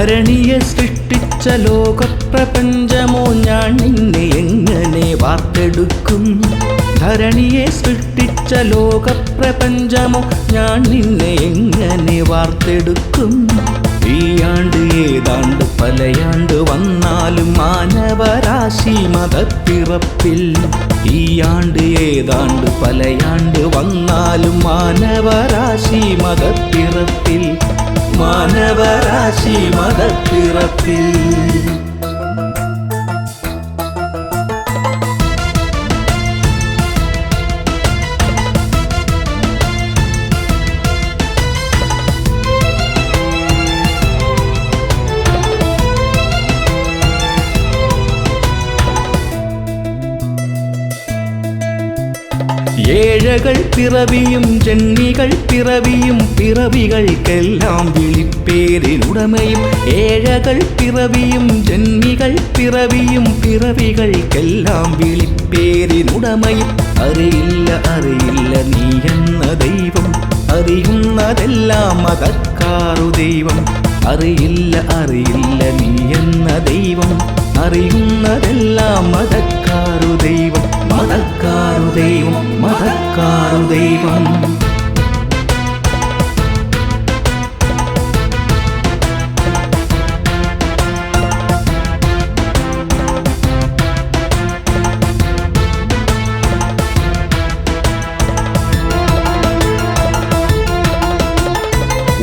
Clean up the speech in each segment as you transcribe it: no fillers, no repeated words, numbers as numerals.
ധരണിയെ സൃഷ്ടിച്ച ലോകപ്രപഞ്ചമോ ഞാൻ നിന്നെ എങ്ങനെ വാർത്തെടുക്കും? ധരണിയെ സൃഷ്ടിച്ച ലോകപ്രപഞ്ചമോ ഞാൻ നിന്നെ എങ്ങനെ വാർത്തെടുക്കും? ഈ ആണ്ട് ഏതാണ്ട് പലയാണ്ട് വന്നാലും മാനവരാശി മതപ്പിറപ്പിൽ. ഈ ആണ്ട് ഏതാണ്ട് പലയാണ്ട് വന്നാലും മാനവരാശി മതപ്പിറപ്പിൽ. മാനവരാശി മതപ്പിറപ്പിൽ. ഏഴകൾ പിറവിയും ജന്മികൾ പിറവിയും പിറവികൾക്കെല്ലാം വിളിപ്പേരിനുടമയും. ഏഴകൾ പിറവിയും ജന്മികൾ പിറവിയും പിറവികൾക്കെല്ലാം വിളിപ്പേരിനുടമയും. അറിയില്ല അറിയില്ല നീ എന്ന ദൈവം, അറിയുന്നതെല്ലാം മതക്കാറു ദൈവം. അറിയില്ല അറിയില്ല നീ എന്ന ദൈവം, അറിയുന്നതെല്ലാം മതക്കാറു ദൈവം. മതക്കാറു ദൈവം, മതക്കാറു ദൈവം.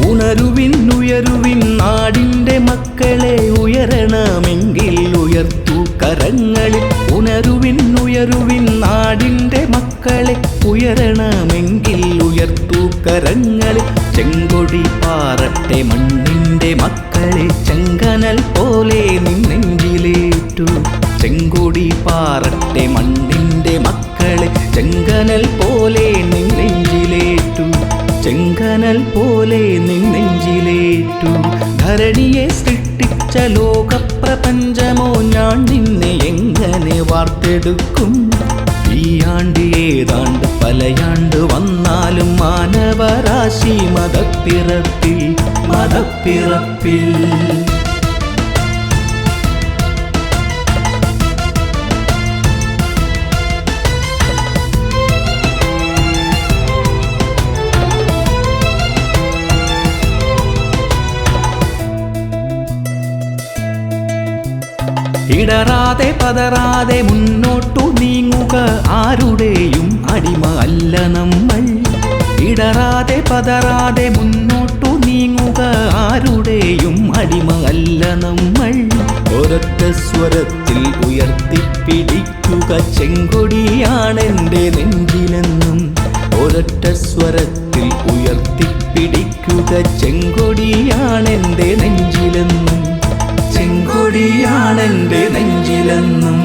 ഉണരുവിൻ ഉയരുവിൻ നാടിൻ്റെ മക്കളെ, ഉയരണമെങ്കിൽ ഉയർത്തു കരങ്ങളിൽ. ഉണരുവിൻ ഉയരുവിൻ നാടിൻ്റെ മക്കളെ, ഉയരണമെങ്കിൽ ഉയർത്തു കരങ്ങളിൽ. ചെങ്കൊടി പാറട്ടെ മണ്ണിൻ്റെ മക്കളെ, ചെങ്കനൽ പോലെ നിന്നെഞ്ചിലേറ്റു. ചെങ്കൊടി പാറട്ടെ മണ്ണിൻ്റെ മക്കളെ, ചെങ്കനൽ പോലെ നിന്നെഞ്ചിലേറ്റു. ചെങ്കനൽ പോലെ നിന്നെഞ്ചിലേറ്റു. ധരണിയെ സൃഷ്ടിച്ച ലോകപ്രപഞ്ചമോ ഞാൻ നിന്നെ എങ്ങനെ വാർത്തെടുക്കും? ഈ ആണ്ട് ഏതാണ്ട് പലയാണ്ട് വന്നാലും മാനവരാശി മതപ്പിറപ്പിൽ. മതപ്പിറപ്പിൽ. ഇടറാതെ പതറാതെ മുന്നോട്ടു നീങ്ങുക, ആരുടെയും അടിമ അല്ല നമ്മൾ. ഇടറാതെ പതറാതെ മുന്നോട്ടു നീങ്ങുക, ആരുടെയും അടിമ അല്ല നമ്മൾ. ഒരൊറ്റ സ്വരത്തിൽ ഉയർത്തിപ്പിടിക്കുക ചെങ്കൊടിയാണെൻ്റെ നെഞ്ചിലെന്നും. ഒരൊറ്റ സ്വരത്തിൽ ഉയർത്തിപ്പിടിക്കുക ചെങ്കൊടിയാണെൻ്റെ നെഞ്ചിലെന്നും. ചെങ്കൊടിയാണെൻ്റെ നെഞ്ചിലെന്നും.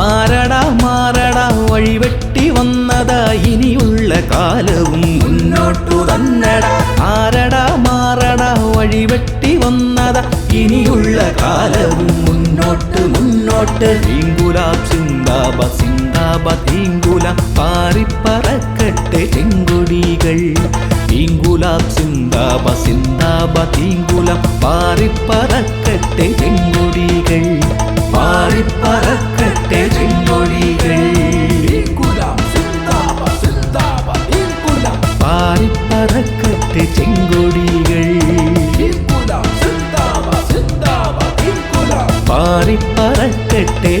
ആരടാ മാറടാ വഴിവെട്ടി വന്നതാ, ഇനിയുള്ള കാലവും മുന്നോട്ടു തന്നടാ. ആരടാ മാറടാ വഴിവെട്ടി വന്നതാ, ഇനിയുള്ള കാലവും മുന്നോട്ട് മുന്നോട്ട്. ഈങ്കുലാബ് സിന്ദാബാദ് സിന്ദാബാദ് ഈങ്കുലാബ്, പാറിപ്പറക്കട്ടെ ചെങ്കൊടികൾ. ഈങ്കുലാബ് സിന്ദാബാദ് സിന്ദാബാദ് ഈങ്കുലാബ്, പാറിപ്പറക്കട്ടെ ചെങ്കൊടികൾ. പാറിപ്പറക്കട്ടെ ചെങ്കൊടികൾ. പാറിപ്പറക്കട്ടെ ചെങ്കൊടികൾ. പാറിപ്പറക്കട്ടെ